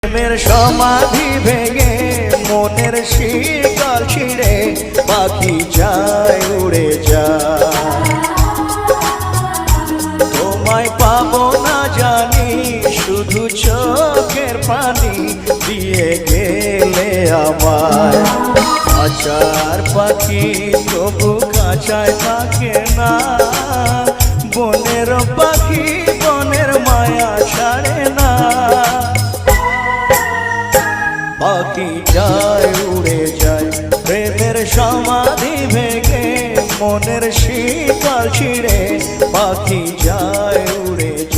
প্রেমের সমাধি ভেঙে মনের শিকল ছিঁড়ে পাখি যায় উড়ে যায়। তোমায় পাবো না জানি শুধু চোখের পানি দিয়ে গেলে আমায়। খাঁচার পাখি তবু খাঁচায় থাকে না, বনের পাখি বনের মায়া ছাড়ে না। পাখি যায় উড়ে যায় প্রেমের সমাধি ভেঙে মনের শিকল ছিঁড়ে পাখি যায় উড়ে যায়।